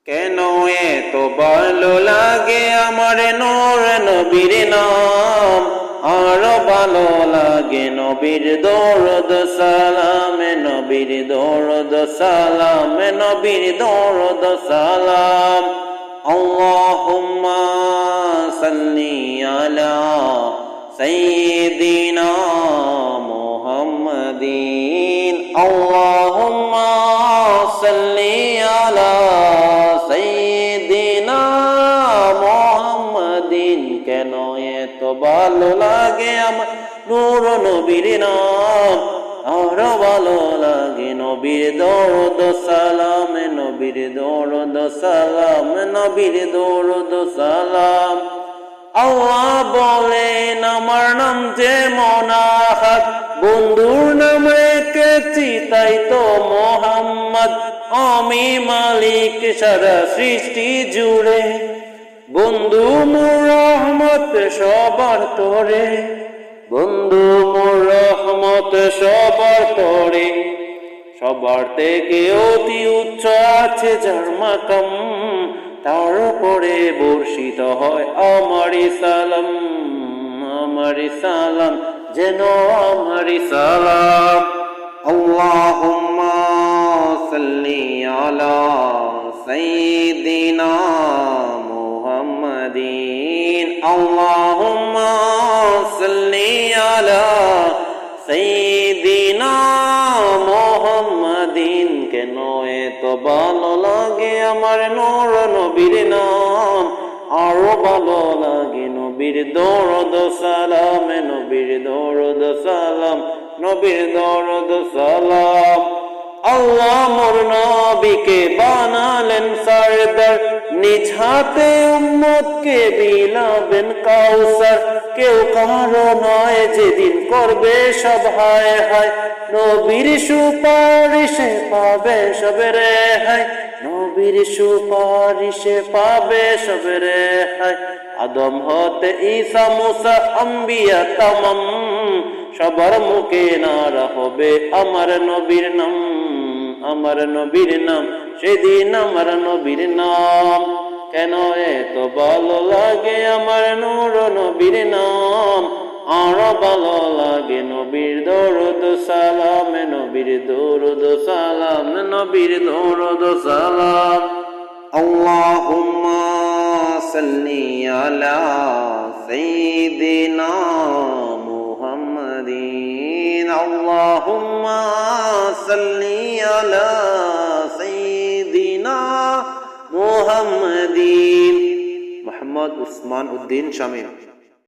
কেন এত ভালো লাগে আমার নূর নবীর নাম, আরো ভালো লাগে নবীর দরুদ সালাম, নবীর দরুদ সালাম, নবীর দরুদ সালাম। আল্লাহুম্মা সাল্লি আলা সাইয়্যিদিনা মুহাম্মাদিন, আল্লাহুম্মা সাল্লি আলা সাইয়্যিদিনা মুহাম্মাদিন। কেন এত ভালো লাগে আমার নূর নবীর নাম, আরো ভালো লাগে নবীর দরুদ সালাম, নবীর দরুদ সালাম, নবীর দরুদ সালাম। আল্লাহ বলেন আমার নাম যেমন আহাদ, বন্ধুর নাম রেখেছি তাই তো মোহাম্মদ। আমি মালিক সারা সৃষ্টি জুড়ে, বন্ধু মোর রহমত সবার তোরে, বন্ধু মোর রহমত সবার তোরে। সবার থেকে অতি উচ্চ আছে যার মাকাম, তার উপরে বর্ষিত হয় আমারি সালাম, আমারি সালাম, যেন আমারি সালাম। আল্লাহুম্মা সাল্লি আলা সাইয়্যিদিনা মুহাম্মাদিন, আল্লাহুম্মা সাল্লি আলা সাইয়্যিদিনা মুহাম্মাদিন। কেন এত ভালো লাগে আমার নূর নবীর নাম, আরো ভালো লাগে নবীর দরুদ সালাম, নবীর দরুদ সালাম, নবীর দরুদ সালাম। আল্লাহ মোর নবীকে বানালেন সরদার, নিজ হাতে উম্মতকে বিলাবেন কাউসার। কেউ কারো নয় যেদিন করবে সব হায় হায়, নবীর সুপারিশে পাবে সব রেহাই, নবীর সুপারিশে পাবে সব রেহাই। আদম হতে ঈসা মুসা আম্বিয়া তামাম, সবার মুখে নারা হবে আমার নবীর নাম, আমার নবীর নাম, সেদিন আমার নবীর নাম। কেন এত ভালো লাগে আমার নূর নবীর নাম, আরো ভালো লাগে নবীর দরুদ সালাম, নবীর দরুদ সালাম, নবীর দরুদ সালাম। আল্লাহুম্মা সাল্লি আলা সাইয়্যিদিনা মুহাম্মাদিন, আল্লাহুম্মা সাল্লি আলা সাইয়্যিদিনা মুহাম্মাদিন। মোহাম্মদ উসমান উদ্দিন শামীম।